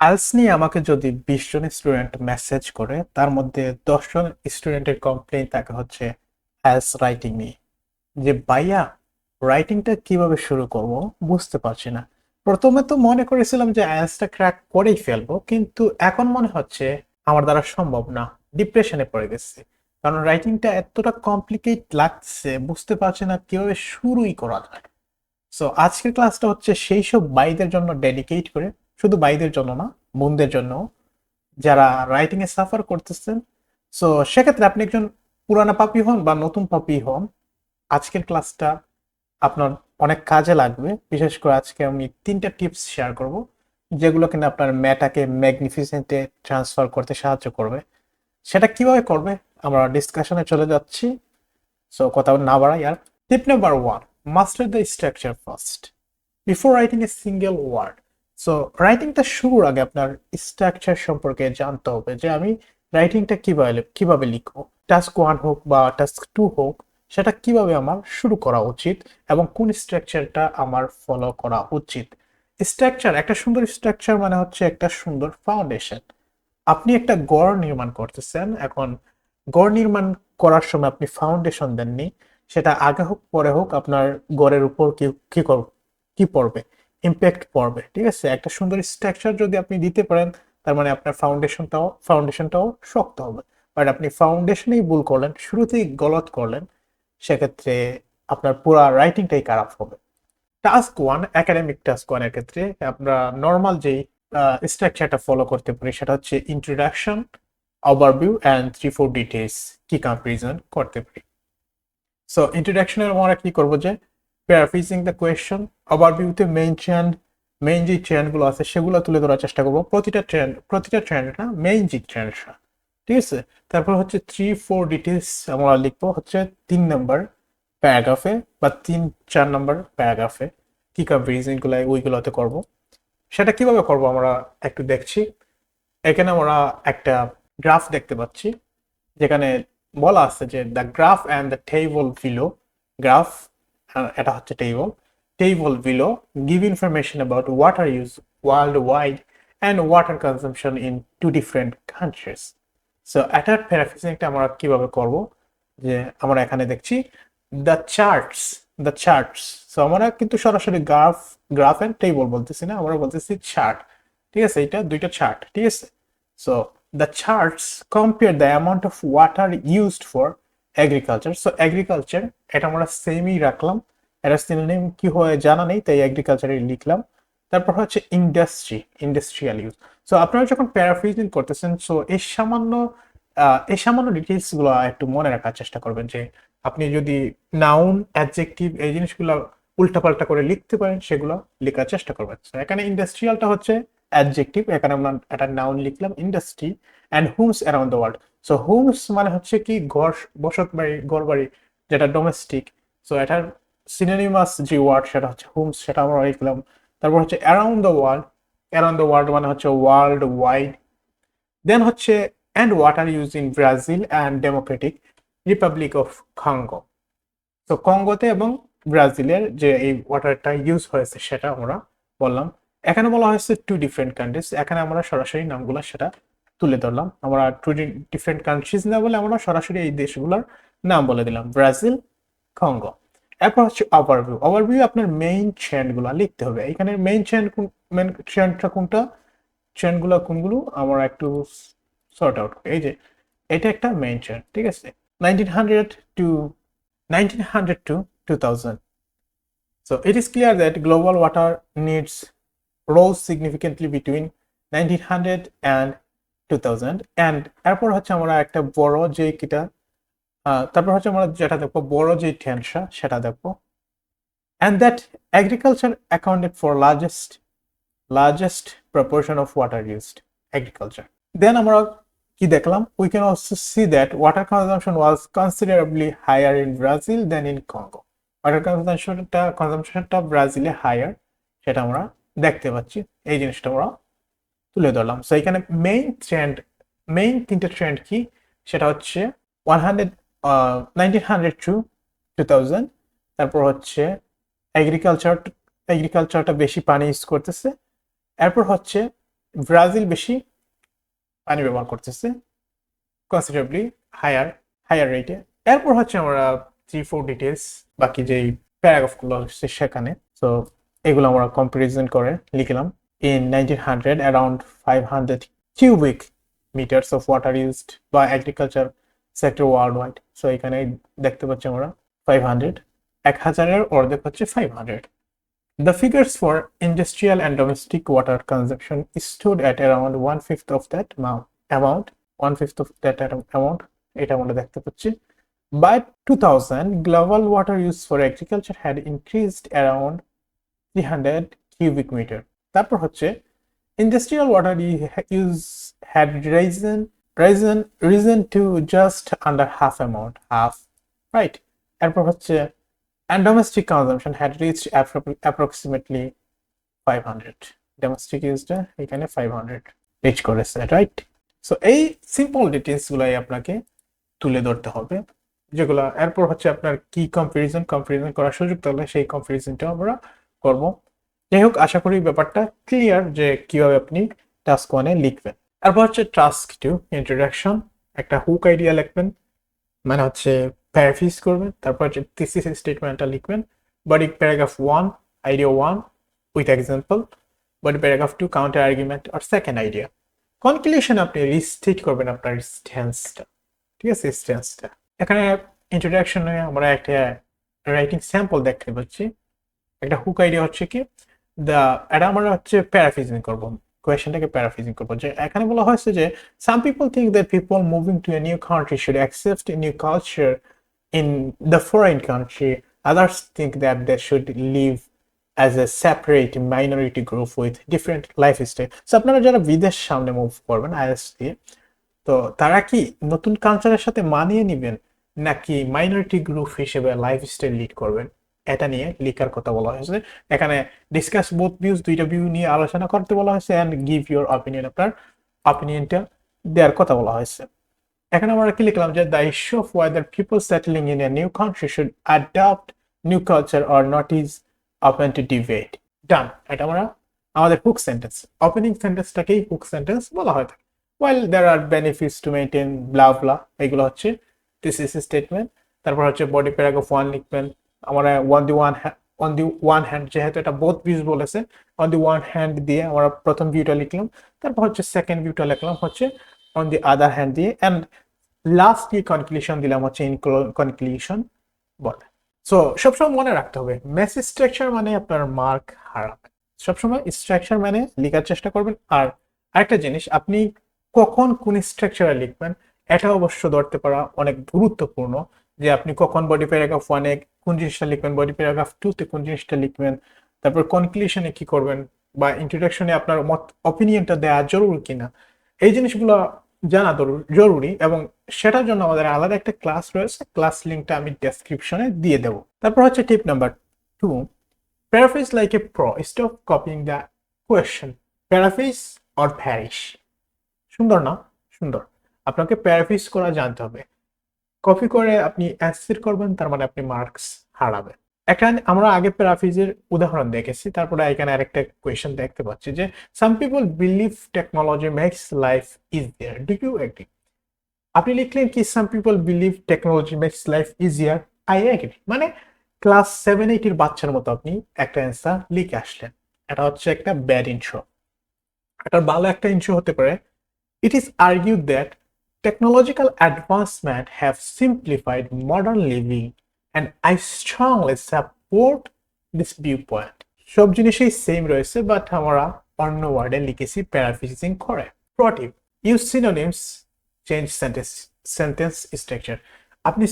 IELTS নিয়ে আমাকে যদি 20 জন স্টুডেন্ট মেসেজ করে তার মধ্যে 10 জন স্টুডেন্টের কমপ্লেইন থাকে হচ্ছে আইএলটিএস রাইটিং নিয়ে, যে ভাইয়া রাইটিংটা কিভাবে শুরু করব বুঝতে পারছি না। প্রথমে তো মনে করেছিলাম যে আইএলটিএসটা ক্র্যাক করেই ফেলবো, কিন্তু এখন মনে হচ্ছে আমার দ্বারা সম্ভব না। ডিপ্রেশনে পড়ে গেছি, কারণ রাইটিংটা এতটা কমপ্লিকেট লাগছে, বুঝতে পারছি না কিভাবে শুরুই করা যায়। সো আজকের ক্লাসটা হচ্ছে সেই সব ভাইদের জন্য ডেডিকেট করে, শুধু ভাইদের জন্য না, বোনদের জন্য, যারা রাইটিং এ সাফার করতেছেন। সো সেক্ষেত্রে আপনি একজন পুরানা পাপি হন বা নতুন পাপি হন, আজকের ক্লাসটা আপনার অনেক কাজে লাগবে। বিশেষ করে আজকে আমি 3টা টিপস শেয়ার করব, যেগুলো কিনা আপনার মেটাকে ম্যাগনিফিসেন্টে ট্রান্সফার করতে সাহায্য করবে। সেটা কিভাবে করবে আমরা ডিসকাশনে চলে যাচ্ছি। সো কথা না বাড়াই আর, tip number 1, master the structure first before writing a single word. So রাইটিংটা শুরুর আগে আপনার স্ট্রাকচার সম্পর্কে জানতে হবে, যে আমি রাইটিংটা কিভাবে কিভাবে লিখবো। টাস্ক 1 হোক বা টাস্ক 2 হোক, সেটা কিভাবে আমার শুরু করা উচিত এবং কোন স্ট্রাকচারটা আমার ফলো করা উচিত। স্ট্রাকচার, একটা সুন্দর স্ট্রাকচার মানে হচ্ছে একটা সুন্দর ফাউন্ডেশন। আপনি একটা গড় নির্মাণ করতেছেন, এখন গড় নির্মাণ করার সময় আপনি ফাউন্ডেশন দেননি, সেটা আগে হোক পরে হোক আপনার গড়ের উপর কি কি কি পড়বে, ইম্প্যাক্ট পড়বে। ঠিক আছে, একটা সুন্দর স্ট্রাকচার যদি আপনি দিতে পারেন, তার মানে আপনার ফাউন্ডেশনটাও শক্ত হবে। বাট আপনি ফাউন্ডেশনেই ভুল করলেন, শুরুতেই গলত করলেন, সেক্ষেত্রে আপনার পুরো রাইটিংটাই খারাপ হবে। টাস্ক 1, একাডেমিক টাস্ক 1 এর ক্ষেত্রে আমরা নর্মাল যেই স্ট্রাকচারটা ফলো করতে পারি সেটা হচ্ছে ইন্ট্রোডাকশন, ওভারভিউ এন্ড 3-4 ডিটেইলস কি কম্পারিজন করতে পারি। সো ইন্ট্রোডাকশনের আমরা কি করব, যে প্যারাফ্রেজিং দ্য কোয়েশ্চন। ওভারভিউতে মেইন যে ট্রেন্ডগুলো আছে সেগুলো তুলে ধরার চেষ্টা করব, প্রতিটা ট্রেন্ড না, মেইন যে ট্রেন্ডটা। ঠিক আছে, তারপর হচ্ছে 3-4 ডিটেইলস আমরা লিখবো হচ্ছে 3 নম্বর প্যারাগ্রাফে বা 3-4 নম্বর প্যারাগ্রাফে। কি কম্পারিজন গুলো ওইগুলোতে করব, সেটা কিভাবে করব আমরা একটু দেখছি। এখানে আমরা একটা গ্রাফ দেখতে পাচ্ছি, যেখানে বলা আছে যে the graph and the table below. Graph, এটা হচ্ছে table below give information about water use world wide and water consumption in 2 different countries. So এটার প্যারাফ্রেজিংটা আমরা কিভাবে করব, যে আমরা এখানে দেখছি দ্য চার্টস। সো আমরা কিন্তু সরাসরি গ্রাফ এন্ড টেবল বলতেছি না, আমরা বলতেছি চার্ট। ঠিক আছে, এটা দুইটা চার্ট। ঠিক আছে, so the charts compare the amount of water used for agriculture. So agriculture এটা আমরা সেমই রাখলাম, এটা সিনোনিম কি হয় জানা নেই, তাই এগ্রিকালচারে লিখলাম। তারপর হচ্ছে ইন্ডাস্ট্রিয়াল ইউজ। সো আপনারা যখন প্যারাফ্রেজিং করতেছেন, সো এই সামান্য ডিটেলস গুলো একটু মনে রাখার চেষ্টা করবেন, যে আপনি যদি নাউন, অ্যাডজেক্টিভ এই জিনিসগুলো উল্টাপাল্টা করে লিখতে পারেন, সেগুলো লেখার চেষ্টা করবেন। So, এখানে ইন্ডাস্ট্রিয়ালটা হচ্ছে অ্যাডজেক্টিভ, এখানে আমরা একটা নাউন লিখলাম industry and homes around the world. So homes মানে হচ্ছে কি ঘর, বসত বাড়ি, ঘর বাড়ি, যেটা ডোমেস্টিক। সো এটার সিনোনিমাস যে ওয়ার্ড সেটা হচ্ছে হোমস, সেটা আমরা লিখলাম। তারপর হচ্ছে অ্যারাউন্ড দ্য ওয়ার্ল্ড মানে হচ্ছে ওয়ার্ল্ড ওয়াইড। দেন হচ্ছে and water use in Brazil and democratic republic of Congo. তো কঙ্গোতে এবং ব্রাজিলের যে এই ওয়াটারটা ইউজ হয়েছে সেটা আমরা বললাম। এখানে বলা হয়েছে 2 ডিফারেন্ট কান্ট্রিজ, এখানে আমরা সরাসরি নামগুলো সেটা তুলে ধরলাম। আমরা 2 ডিফারেন্ট কান্ট্রিজ না বলে আমরা সরাসরি এই দেশগুলোর নাম বলে দিলাম, ব্রাজিল, কঙ্গো। এরপর হচ্ছে ওভারভিউ আপনার মেইন ট্রেন্ড গুলা লিখতে হবে। এখানে মেইন ট্রেন্ডটা কোনটা, ট্রেন্ডগুলো কোনগুলো আমরা একটু সর্ট আউট করি। এই যে এটা একটা মেইন ট্রেন্ড। ঠিক আছে, 1900 two 1900 to 2000. So it is clear that global water needs rose significantly between 1900 and 2000. And এরপর হচ্ছে আমরা একটা বড় যে কিটা, তারপর হচ্ছে আমরা যেটা দেখবো বড় যে টেনশন সেটা দেখবো। And that agriculture accounted for largest proportion of water used, agriculture. Then আমরা কি দেখলাম, we can also see that water consumption was considerably higher in Brazil than in Congo. Water কনজাম্পশনটা ব্রাজিলে হায়ার, সেটা আমরা দেখতে পাচ্ছি। এই জিনিসটা আমরা তুলে ধরলাম। সো এখানে মেইন 3টে ট্রেন্ড কি, সেটা হচ্ছে 1900 টু 2000। তারপর হচ্ছে এগ্রিকালচারটা বেশি পানি ইউজ করতেছে। এরপর হচ্ছে ব্রাজিল বেশি পানি ব্যবহার করতেছে, কনসিডারেবলি হায়ার রেটে। এরপর হচ্ছে আমরা 3-4 ডিটেলস, বাকি যেই প্যারাগ্রাফগুলো হচ্ছে সেখানে। তো এগুলো আমরা কম্পারিজন করে লিখলাম। In 1900, around 500 cubic meters of water used by agriculture sector worldwide. So এখানে দেখতে পাচ্ছি আমরা 500, 1000-এর অর্ধেক হচ্ছে 500. The figures for industrial and domestic water consumption stood at around one-fifth of that amount. One-fifth of that amount, এটা আমরা দেখতে পাচ্ছি। By 2000, global water use for agriculture had increased around 300 cubic meter. তারপর হচ্ছে industrial water use had risen to just under half, right? এরপর হচ্ছে and domestic consumption had reached approximately 500. Domestic used এখানে 500 rich করেছে, রাইট? সো এই simple details গুলাই আপনাকে তুলে ধরতে হবে, যেগুলো এরপর হচ্ছে আপনার কি কম্পারিজন করার সুযোগ তাহলে সেই কম্পারিজনটা আমরা করব। যাই হোক, আশা করি ব্যাপারটা ক্লিয়ার যে কিভাবে আপনি টাস্ক 1-এ লিখবেন। এরপর হচ্ছে টাস্ক 2, ইন্ট্রোডাকশন। একটা হুক আইডিয়া লিখবেন, মানে হচ্ছে প্যারাফ্রেজ করবেন। তারপর হচ্ছে থিসিস স্টেটমেন্টটা লিখবেন। Body paragraph 1, idea 1 with example. Body paragraph 2, counter argument আর সেকেন্ড আইডিয়া। কনক্লুশন আপনি রিস্টেট করবেন আপনার স্ট্যান্সটা, ঠিক আছে? স্ট্যান্সটা এখানে ইন্ট্রোডাকশনে আমরা একটা রাইটিং স্যাম্পল দেখতে পাচ্ছি। একটা হুক আইডিয়া হচ্ছে কি এটা আমরা হচ্ছে প্যারাফ্রেজিং করব, কোয়েশ্চেনটাকে প্যারাফ্রেজিং করব। যে এখানে বলা হয়েছে যে some people think that people moving to a new country should accept a new culture in the foreign country, others think that they should live as a separate minority group with different life style. So আপনারা যারা বিদেশ সামনে move করবেন is দিয়ে, তো তারা কি নতুন কালচারের সাথে মানিয়ে নেবেন নাকি মাইনরিটি গ্রুপ হিসেবে লাইফস্টাইল লিড করবেন, এটা নিয়ে লিখার কথা বলা হয়েছে। এখানে ডিসকাস বোথ ভিউজ, দুইটা ভিউ নিয়ে আলোচনা করতে বলা হয়েছে, এন্ড গিভ ইউর অপিনিয়ন, আপনার অপিনিয়নটা দেওয়ার কথা বলা হয়েছে। এখানে আমরা কি লিখলাম যে the issue of whether people settling in a new country should adopt new culture or not is open to debate. Done. এটা আমরা আমাদের হুক সেন্টেন্স, ওপেনিং সেন্টেন্সটাকেই হুক সেন্টেন্স বলা হয় থাকে। while there are benefits to maintain blah blah, এগুলো হচ্ছে thesis statement. তারপর হচ্ছে বডি প্যারাগ্রাফ 1 লিখবেন। আমরা অন দি ওয়ান হ্যান্ড, যেহেতু এটা বোথ ভিউজ বলেছে, অন দি ওয়ান হ্যান্ড দিয়ে আমরা প্রথম ভিউটা লিখলাম। তারপর হচ্ছে সেকেন্ড ভিউটা লিখলাম হচ্ছে অন দি আদার হ্যান্ড দিয়ে, এন্ড লাস্টলি কনক্লুশন দিলাম হচ্ছে ইন কনক্লুশন বলে। সো সবসময় মনে রাখতে হবে মেসেজ স্ট্রাকচার মানে আপনার মার্ক হারাবেন। সবসময় স্ট্রাকচার মানে লেখার চেষ্টা করবেন। আর আরেকটা জিনিস, আপনি কখন কোন স্ট্রাকচারে লিখবেন এটা অবশ্য ধরতে পারা অনেক গুরুত্বপূর্ণ, যে আপনি কখন বডি প্যারাগ্রাফ 1-এ কোন জিনিসটা লিখবেন, বডি প্যারাগ্রাফ 2-তে কোন জিনিসটা লিখবেন, তারপর কনক্লুশনে কি করবেন, বা ইন্ট্রোডাকশনে আপনার অপিনিয়নটা দেওয়া জরুরি কিনা, এই জিনিসগুলো জানা জরুরি। এবং সেটার জন্য আমাদের আলাদা একটা ক্লাস রয়েছে, ক্লাস লিঙ্কটা আমি ডেসক্রিপশনে দিয়ে দেবো। তারপর হচ্ছে টিপ number 2, paraphrase like a pro, stop copying the question. Paraphrase or perish. সুন্দর না? সুন্দর। আপনাকে প্যারাফ্রেজ করা জানতে হবে। কপি করে আপনি অ্যান্সার করবেন, তার মানে আপনি মার্কস হারাবেন। এখানে আমরা আগে প্যারাফ্রেজের উদাহরণ দেখেছি, তারপরে এখানে আরেকটা কোয়েশ্চেন দেখতে পাচ্ছি যে some people believe technology makes life easier, do you agree? আপনি লিখলেন কি some people believe technology makes life easier, I agree. মানে ক্লাস 7-8 এর বাচ্চার মতো আপনি একটা অ্যান্সার লিখে আসলেন। এটা হচ্ছে একটা ব্যাড ইন্ট্রো। এটা ভালো একটা ইন্ট্রো হতে পারে, it is argued that technological advancement have simplified modern living, and I strongly support this viewpoint. সব জিনিসই সেম রয়েছে, বাট আমরা অন্য ওয়ার্ডে লিখেছি প্যারাফ্রেজিং করে। Protip, use synonyms, change sentence structure. আপনি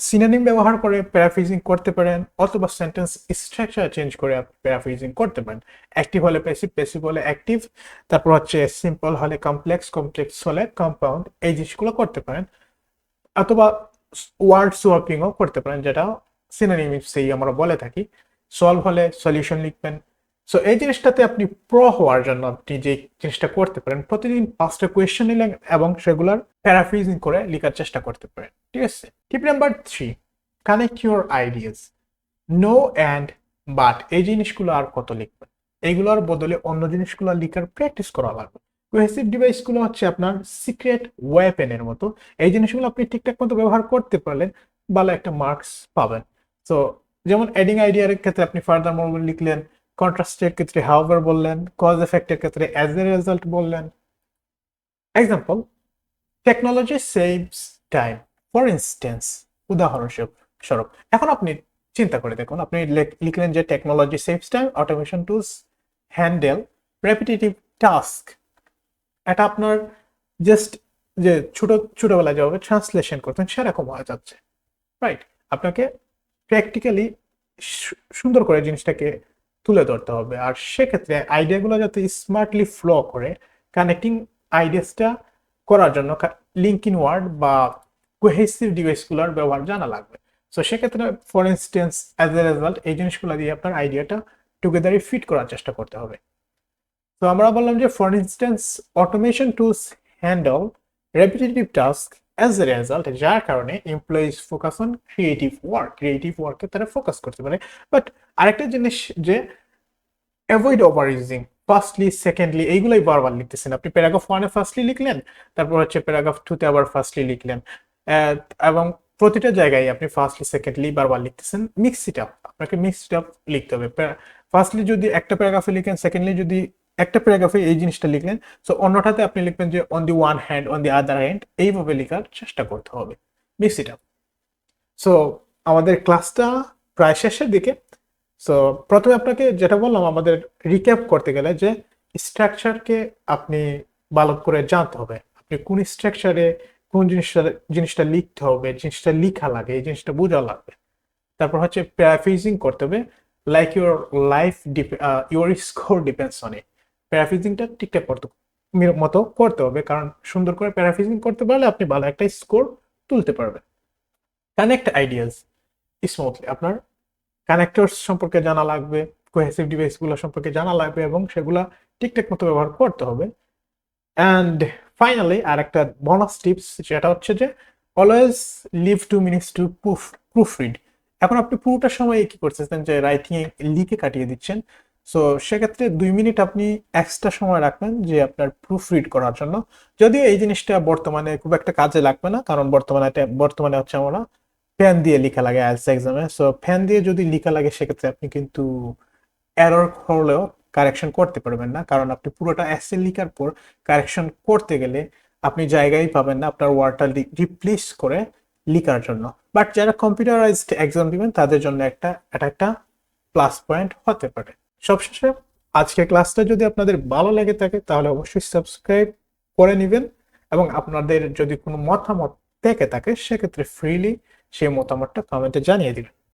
সিনোনিম ব্যবহার করে প্যারাফ্রেজিং করতে পারেন, অথবা সেন্টেন্স স্ট্রাকচার চেঞ্জ করে প্যারাফ্রেজিং করতে পারেন। অ্যাক্টিভ হলে প্যাসিভ, প্যাসিভ হলে অ্যাক্টিভ, তারপর হচ্ছে সিম্পল হলে কমপ্লেক্স, কমপ্লেক্স হলে কম্পাউন্ড, এই জিনিসগুলো করতে পারেন। অথবা ওয়ার্ড সোয়াপিংও করতে পারেন, যেটা সিনোনিমসেই আমরা বলে থাকি। সলভ হলে সলিউশন লিখবেন। সো এই জিনিসটাতে আপনি প্রো হওয়ার জন্য আপনি যে জিনিসটা করতে পারেন, প্রতিদিন 5টা কোয়েশ্চেন নিলেন এবং সেগুলোর প্যারাফ্রেজিং করে লেখার চেষ্টা করতে পারেন, ঠিক আছে? Tip number 3, connect your ideas. No and but, এই জিনিসগুলো আর কত লিখবেন? এইগুলোর বদলে অন্য জিনিসগুলো লেখার প্র্যাকটিস করা লাগবে। কোহেসিভ ডিভাইসগুলো হচ্ছে আপনার সিক্রেট ওয়েপেনের মতো। এই জিনিসগুলো আপনি ঠিকঠাক মতো ব্যবহার করতে পারলে ভালো একটা মার্কস পাবেন। তো যেমন এডিং আইডিয়ার ক্ষেত্রে আপনি ফার্দার মোর লিখলেন, কন্ট্রাস্টের ক্ষেত্রে হাউভার বললেন, কজ এফেক্টের ক্ষেত্রে অ্যাজ এ রেজাল্ট বললেন। Example, technology saves time, for instance, উদাহরণস্বরূপ। এখন আপনি চিন্তা করে দেখুন, আপনি লিখলেন যে technology saves time, automation tools handle repetitive task. এটা আপনার জাস্ট যে ছোটবেলায় যেভাবে ট্রান্সলেশন করতেন সেরকম হয়ে যাচ্ছে, রাইট? আপনাকে প্র্যাকটিক্যালি সুন্দর করে জিনিসটাকে তুলে ধরতে হবে, আর সেক্ষেত্রে আইডিয়াগুলো যাতে স্মার্টলি ফ্লো করে, কানেক্টিং আইডিয়াসটা করার জন্য লিঙ্কিং ওয়ার্ড বা কোহেসিভ ডিভাইসগুলোর ব্যবহার জানা লাগবে। সো সেক্ষেত্রে for instance as a result এই জিনিসগুলো দিয়ে আপনার আইডিয়াটা টুগেদারই ফিট করার চেষ্টা করতে হবে। তো আমরা বললাম যে for instance automation tools handle repetitive task as a result, যার কারণে এমপ্লয়িজ ফোকাস অন ক্রিয়েটিভ ওয়ার্কে তারা ফোকাস করতে পারে। বাট আরেকটা জিনিস যে avoid over using firstly secondly এইগুলোই বারবার লিখতেছেন। আপনি প্যারাগ্রাফ ওয়ানে ফার্স্টলি লিখলেন, তারপর হচ্ছে প্যারাগ্রাফ টুতে আবার ফার্স্টলি লিখলেন, এবং প্রতিটা জায়গায় আপনি ফার্স্টলি সেকেন্ডলি বারবার লিখতেছেন। মিক্স ইট আপ, আপনাকে মিক্স ইট আপ লিখতে হবে। ফার্স্টলি যদি একটা প্যারাগ্রাফে লিখেন, সেকেন্ডলি যদি একটা প্যারাগ্রাফে এই জিনিসটা লিখলেন, সো অন্যটাতে আপনি লিখবেন যে on the one hand, on the other hand, এইভাবে লেখার চেষ্টা করতে হবে। Mix it up. সো আমাদের ক্লাসটা প্রায় শেষের দিকে। সো প্রথমে আপনাকে যেটা বললাম, আমাদের রিক্যাপ করতে গেলে যে স্ট্রাকচারকে আপনি ভালো করে জানতে হবে। আপনি কোন স্ট্রাকচারে কোন জিনিসটা লিখতে হবে, জিনিসটা লিখা লাগে, এই জিনিসটা বোঝা লাগবে। তারপর হচ্ছে প্যারাফ্রেজিং করতে হবে, like your score depends on it. প্যারাফ্রেজিংটা ঠিকঠাক মতো করতে হবে, কারণ সুন্দর করে প্যারাফ্রেজিং করতে পারলে আপনি ভালো একটা স্কোর তুলতে পারবেন। কানেক্ট আইডিয়াস স্মুথলি, আপনার কানেক্টরস সম্পর্কে জানা লাগবে, কোহেসিভ ডিভাইসগুলো সম্পর্কে জানা লাগবে এবং সেগুলা ঠিকঠাক মতো ব্যবহার করতে হবে। অ্যান্ড ফাইনালি আর একটা বোনাস টিপস, যেটা হচ্ছে যে always leave 2 minutes to proofread. এখন আপনি পুরোটা সময় কি করতেছেন যে রাইটিং এ লিখে কাটিয়ে দিচ্ছেন। সো সেক্ষেত্রে 2 মিনিট আপনি এক্সট্রা সময় রাখবেন যে আপনার প্রুফ রিড করার জন্য। যদিও এই জিনিসটা বর্তমানে খুব একটা কাজে লাগবে না, কারণ বর্তমানে হচ্ছে আমরা পেন দিয়ে লেখা লাগে আইএলটিএস এক্সামে। সো পেন দিয়ে যদি লেখা লাগে সেক্ষেত্রে আপনি কিন্তু এরর হলেও কারেকশন করতে পারবেন না, কারণ আপনি পুরোটা এসে লেখার পর কারেকশন করতে গেলে আপনি জায়গায় পাবেন না আপনার ওয়ার্ডটা রিপ্লেস করে লেখার জন্য। বাট যারা কম্পিউটারাইজড এক্সাম দিবেন তাদের জন্য এটা একটা প্লাস পয়েন্ট হতে পারে। সবশেষে আজকের ক্লাসটা যদি আপনাদের ভালো লেগে থাকে তাহলে অবশ্যই সাবস্ক্রাইব করে নেবেন, এবং আপনাদের যদি কোনো মতামত থেকে থাকে সেক্ষেত্রে ফ্রিলি সেই মতামতটা কমেন্টে জানিয়ে দিবেন।